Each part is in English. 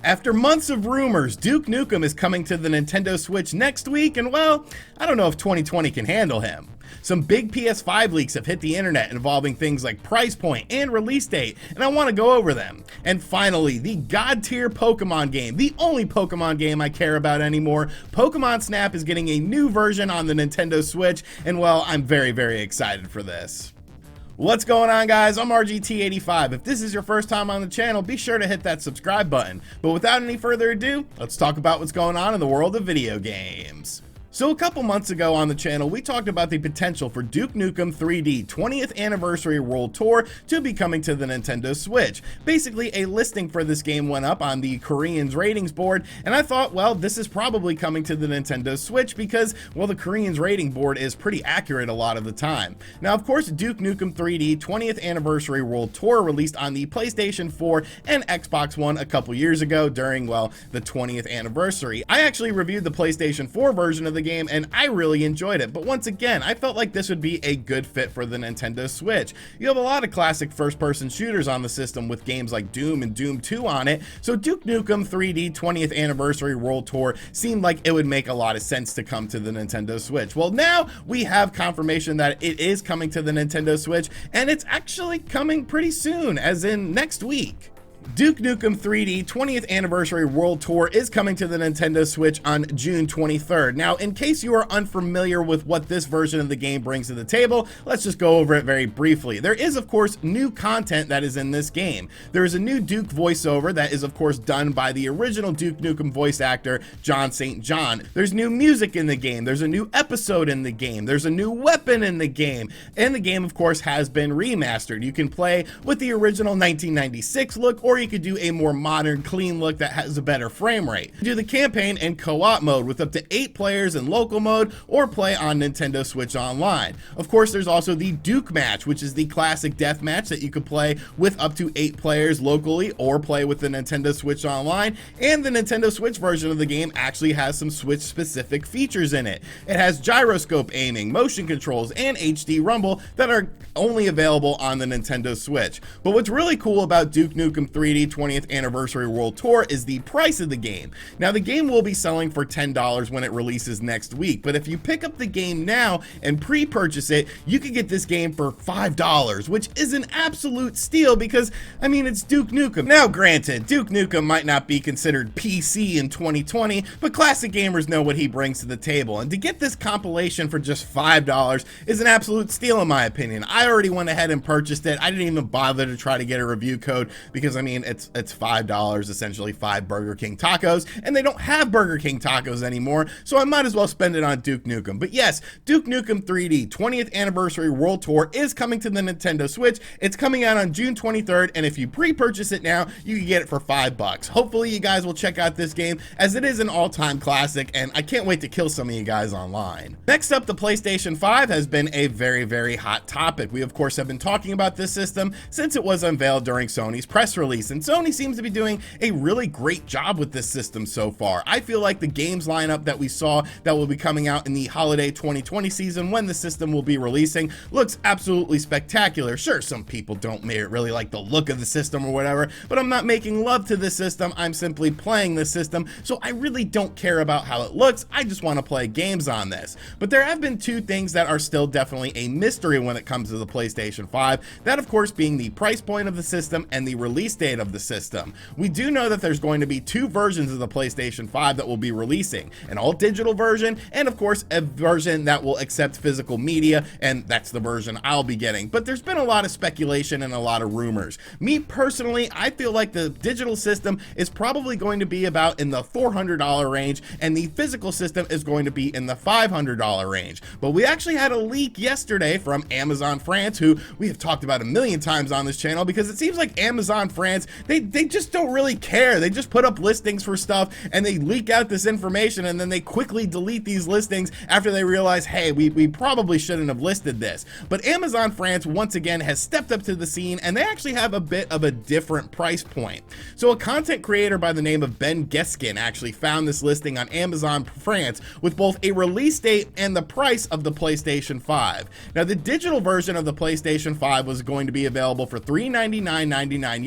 After months of rumors, Duke Nukem is coming to the Nintendo Switch next week, and well, I don't know if 2020 can handle him. Some big PS5 leaks have hit the internet involving things like price point and release date, and I want to go over them. And finally, the god tier Pokemon game, the only Pokemon game I care about anymore, Pokemon Snap is getting a new version on the Nintendo Switch, and well, I'm very, very excited for this. What's going on, guys? I'm RGT85. If this is your first time on the channel, be sure to hit that subscribe button. But without any further ado, let's talk about what's going on in the world of video games. So a couple months ago on the channel, we talked about the potential for Duke Nukem 3D 20th Anniversary World Tour to be coming to the Nintendo Switch. Basically, a listing for this game went up on the Koreans ratings board, and I thought, well, this is probably coming to the Nintendo Switch because, well, the Koreans rating board is pretty accurate a lot of the time. Now, of course, Duke Nukem 3D 20th Anniversary World Tour released on the PlayStation 4 and Xbox One a couple years ago during, well, the 20th anniversary. I actually reviewed the PlayStation 4 version of the game and I really enjoyed it, but once again, I felt like this would be a good fit for the Nintendo Switch. You have a lot of classic first-person shooters on the system with games like Doom and Doom 2 on it, so Duke Nukem 3D 20th Anniversary World Tour seemed like it would make a lot of sense to come to the Nintendo Switch. Well, now we have confirmation that it is coming to the Nintendo Switch, and it's actually coming pretty soon, as in next week. Duke Nukem 3D 20th Anniversary World Tour is coming to the Nintendo Switch on June 23rd. Now, in case you are unfamiliar with what this version of the game brings to the table, let's just go over it very briefly. There is, of course, new content that is in this game. There is a new Duke voiceover that is, of course, done by the original Duke Nukem voice actor, John St. John. There's new music in the game. There's a new episode in the game. There's a new weapon in the game. And the game, of course, has been remastered. You can play with the original 1996 look, or you could do a more modern, clean look that has a better frame rate. Do the campaign and co-op mode with up to 8 players in local mode, or play on Nintendo Switch Online. Of course, there's also the Duke Match, which is the classic death match that you could play with up to 8 players locally, or play with the Nintendo Switch Online. And the Nintendo Switch version of the game actually has some Switch-specific features in it. It has gyroscope aiming, motion controls, and HD rumble that are only available on the Nintendo Switch. But what's really cool about Duke Nukem 3D 20th Anniversary World Tour is the price of the game. Now, the game will be selling for $10 when it releases next week, but if you pick up the game now and pre-purchase it, you can get this game for $5, which is an absolute steal because, I mean, it's Duke Nukem. Now, granted, Duke Nukem might not be considered PC in 2020, but classic gamers know what he brings to the table, and to get this compilation for just $5 is an absolute steal in my opinion. I already went ahead and purchased it. I didn't even bother to try to get a review code because, I mean, it's $5, essentially 5 Burger King tacos, and they don't have Burger King tacos anymore, so I might as well spend it on Duke Nukem. But yes, Duke Nukem 3D 20th Anniversary World Tour is coming to the Nintendo Switch. It's coming out on June 23rd, and if you pre-purchase it now, you can get it for $5. Hopefully you guys will check out this game, as it is an all-time classic, and I can't wait to kill some of you guys online. Next up, the PlayStation 5 has been a very, very hot topic. We, of course, have been talking about this system since it was unveiled during Sony's press release, and Sony seems to be doing a really great job with this system so far. I feel like the games lineup that we saw that will be coming out in the holiday 2020 season when the system will be releasing looks absolutely spectacular. Sure, some people don't really like the look of the system or whatever, but I'm not making love to the system. I'm simply playing the system, so I really don't care about how it looks. I just want to play games on this. But there have been two things that are still definitely a mystery when it comes to the PlayStation 5, that of course being the price point of the system and the release date of the system. We do know that there's going to be 2 versions of the PlayStation 5 that will be releasing, an all digital version and of course a version that will accept physical media, and that's the version I'll be getting. But there's been a lot of speculation and a lot of rumors. Me personally, I feel like the digital system is probably going to be about in the $400 range and the physical system is going to be in the $500 range. But we actually had a leak yesterday from Amazon France, who we have talked about a million times on this channel, because it seems like Amazon France, they just don't really care. They just put up listings for stuff and they leak out this information, and then they quickly delete these listings after they realize, hey, we probably shouldn't have listed this. But Amazon France once again has stepped up to the scene, and they actually have a bit of a different price point. So a content creator by the name of Ben Geskin actually found this listing on Amazon France with both a release date and the price of the PlayStation 5. Now, the digital version of the PlayStation 5 was going to be available for €399.99,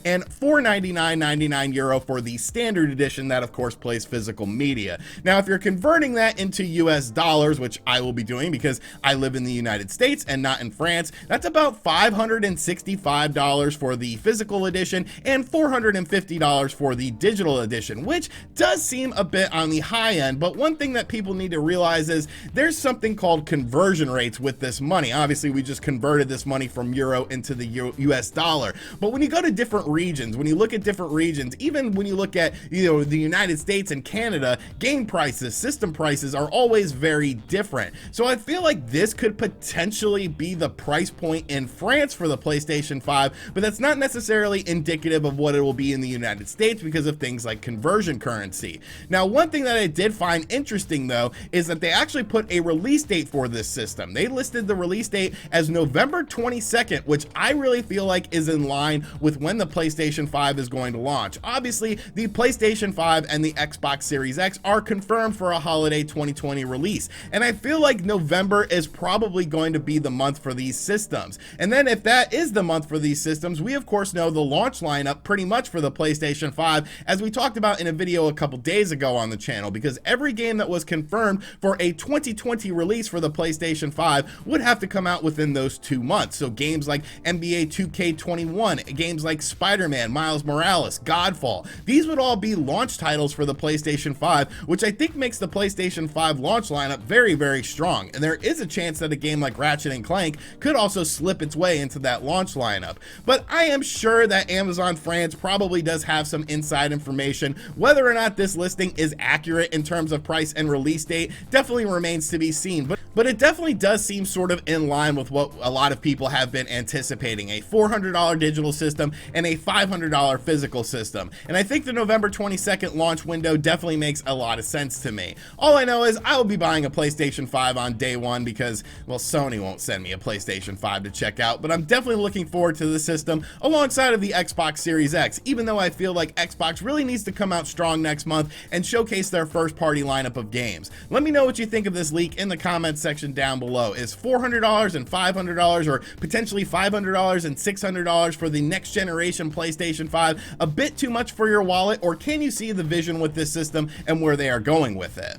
and €499.99 for the standard edition that of course plays physical media. Now, if you're converting that into US dollars, which I will be doing because I live in the United States and not in France, that's about $565 for the physical edition and $450 for the digital edition, which does seem a bit on the high end. But one thing that people need to realize is there's something called conversion rates with this money. Obviously, we just converted this money from euro into the US dollar. But when you go to different regions, when you look at different regions, even when you look at, the United States and Canada, game prices, system prices are always very different. So I feel like this could potentially be the price point in France for the PlayStation 5, but that's not necessarily indicative of what it will be in the United States because of things like conversion currency. Now, one thing that I did find interesting though is that they actually put a release date for this system. They listed the release date as November 22nd, which I really feel like is in line with when the PlayStation 5 is going to launch. Obviously, the PlayStation 5 and the Xbox Series X are confirmed for a holiday 2020 release, and I feel like November is probably going to be the month for these systems. And then if that is the month for these systems, we of course know the launch lineup pretty much for the PlayStation 5, as we talked about in a video a couple days ago on the channel, because every game that was confirmed for a 2020 release for the PlayStation 5 would have to come out within those 2 months. So games like NBA 2K21, games like Spider-Man, Miles Morales, Godfall, these would all be launch titles for the PlayStation 5, which I think makes the PlayStation 5 launch lineup very, very strong. And there is a chance that a game like Ratchet & Clank could also slip its way into that launch lineup. But I am sure that Amazon France probably does have some inside information. Whether or not this listing is accurate in terms of price and release date definitely remains to be seen, but it definitely does seem sort of in line with what a lot of people have been anticipating: a $400 digital system and a $500 physical system. And I think the November 22nd launch window definitely makes a lot of sense to me. All I know is I will be buying a PlayStation 5 on day one because, well, Sony won't send me a PlayStation 5 to check out, but I'm definitely looking forward to the system alongside of the Xbox Series X, even though I feel like Xbox really needs to come out strong next month and showcase their first party lineup of games. Let me know what you think of this leak in the comments section down below. Is $400 and $500 or potentially $500 and $600 for the next generation PlayStation 5 a bit too much for your wallet, or can you see the vision with this system and where they are going with it?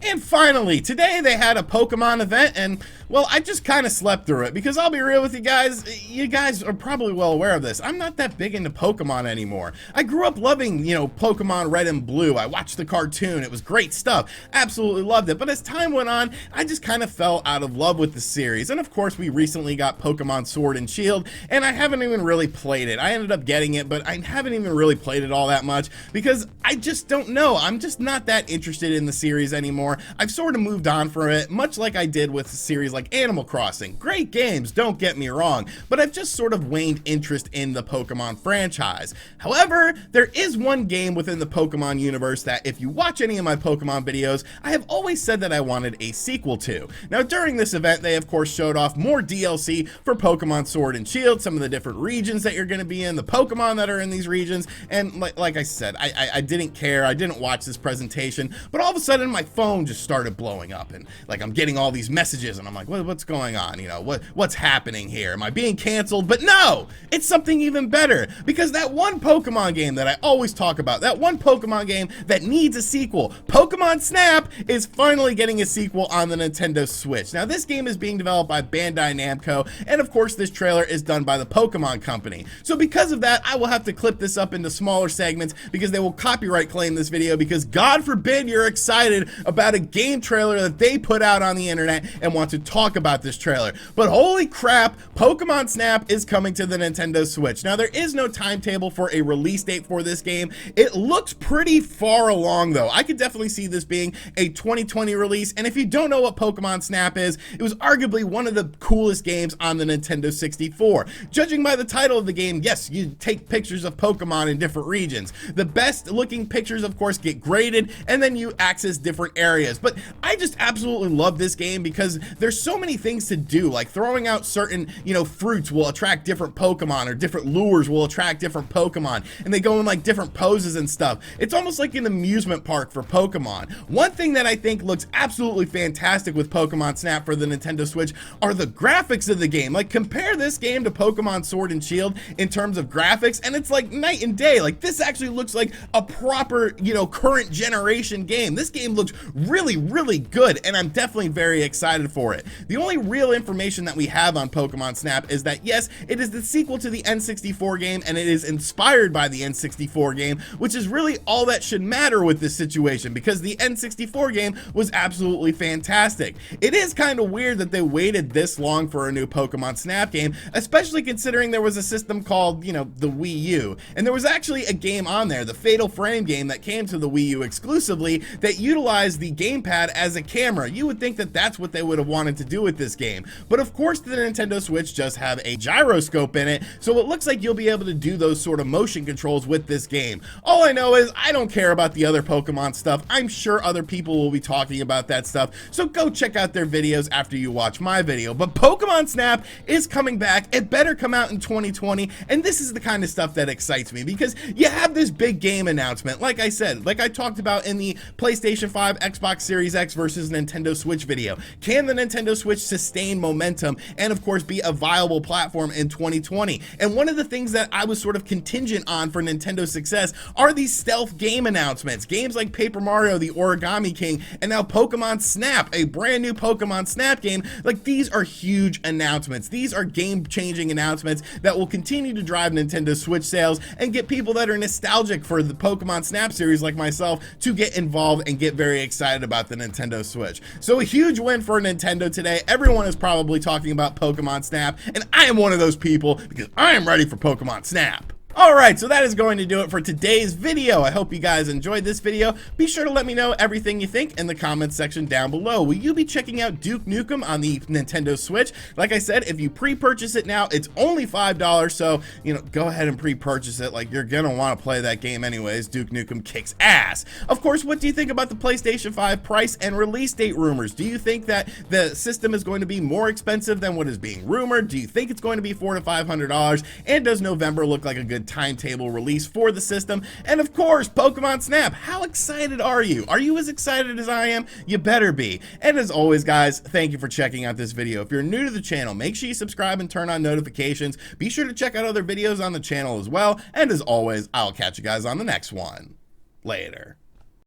And finally, today they had a Pokemon event, and well, I just kind of slept through it because I'll be real with you guys are probably well aware of this. I'm not that big into Pokemon anymore. I grew up loving, Pokemon Red and Blue. I watched the cartoon. It was great stuff. Absolutely loved it. But as time went on, I just kind of fell out of love with the series. And of course, we recently got Pokemon Sword and Shield, and I haven't even really played it. I ended up getting it, but I haven't even really played it all that much because I just don't know. I'm just not that interested in the series anymore. I've sort of moved on from it, much like I did with a series like Animal Crossing. Great games, don't get me wrong, but I've just sort of waned interest in the Pokemon franchise. However, there is one game within the Pokemon universe that, if you watch any of my Pokemon videos, I have always said that I wanted a sequel to. Now, during this event, they of course showed off more DLC for Pokemon Sword and Shield, some of the different regions that you're going to be in, the Pokemon that are in these regions, and like I said, I didn't care. I didn't watch this presentation, but all of a sudden my phone just started blowing up, and I'm getting all these messages, and I'm like, what's going on? What's happening here? Am I being canceled? But no, it's something even better, because that one Pokemon game that I always talk about, that one Pokemon game that needs a sequel, Pokemon Snap, is finally getting a sequel on the Nintendo Switch. Now, this game is being developed by Bandai Namco, and of course this trailer is done by the Pokemon Company. So because of that, I will have to clip this up into smaller segments because they will copyright claim this video, because God forbid you're excited about a game trailer that they put out on the internet and want to talk about this trailer. But holy crap, Pokemon Snap is coming to the Nintendo Switch. Now, there is no timetable for a release date for this game. It looks pretty far along though. I could definitely see this being a 2020 release, and if you don't know what Pokemon Snap is, it was arguably one of the coolest games on the Nintendo 64. Judging by the title of the game, yes, you take pictures of Pokemon in different regions. The best looking pictures, of course, get graded, and then you access different areas areas. But I just absolutely love this game because there's so many things to do, like throwing out certain, fruits will attract different Pokemon, or different lures will attract different Pokemon, and they go in like different poses and stuff. It's almost like an amusement park for Pokemon. One thing that I think looks absolutely fantastic with Pokemon Snap for the Nintendo Switch are the graphics of the game. Like, compare this game to Pokemon Sword and Shield in terms of graphics, and it's like night and day. Like, this actually looks like a proper, current generation game. This game looks really, really good, and I'm definitely very excited for it. The only real information that we have on Pokemon Snap is that, yes, it is the sequel to the N64 game, and it is inspired by the N64 game, which is really all that should matter with this situation, because the N64 game was absolutely fantastic. It is kind of weird that they waited this long for a new Pokemon Snap game, especially considering there was a system called, the Wii U, and there was actually a game on there, the Fatal Frame game, that came to the Wii U exclusively, that utilized the gamepad as a camera. You would think that that's what they would have wanted to do with this game, but of course the Nintendo Switch does have a gyroscope in it, so it looks like you'll be able to do those sort of motion controls with this game. All I know is I don't care about the other Pokemon stuff. I'm sure other people will be talking about that stuff, so go check out their videos after you watch my video. But Pokemon Snap is coming back. It better come out in 2020, and this is the kind of stuff that excites me, because you have this big game announcement, like I said, like I talked about in the PlayStation 5, Xbox Series X versus Nintendo Switch video. Can the Nintendo Switch sustain momentum and of course be a viable platform in 2020? And one of the things that I was sort of contingent on for Nintendo's success are these stealth game announcements. Games like Paper Mario, the Origami King, and now Pokemon Snap, a brand new Pokemon Snap game. Like, these are huge announcements. These are game-changing announcements that will continue to drive Nintendo Switch sales and get people that are nostalgic for the Pokemon Snap series like myself to get involved and get very excited about the Nintendo Switch. So a huge win for Nintendo today. Everyone is probably talking about Pokemon Snap, and I am one of those people because I am ready for Pokemon Snap. Alright, so that is going to do it for today's video. I hope you guys enjoyed this video. Be sure to let me know everything you think in the comments section down below. Will you be checking out Duke Nukem on the Nintendo Switch? Like I said, if you pre-purchase it now, it's only $5, so, go ahead and pre-purchase it. Like, you're gonna want to play that game anyways. Duke Nukem kicks ass. Of course, what do you think about the PlayStation 5 price and release date rumors? Do you think that the system is going to be more expensive than what is being rumored? Do you think it's going to be $400 to $500? And does November look like a good timetable release for the system? And of course, Pokemon Snap, how excited are you? Are you as excited as I am? You better be. And as always, guys, thank you for checking out this video. If you're new to the channel, make sure you subscribe and turn on notifications. Be sure to check out other videos on the channel as well. And as always, I'll catch you guys on the next one. Later.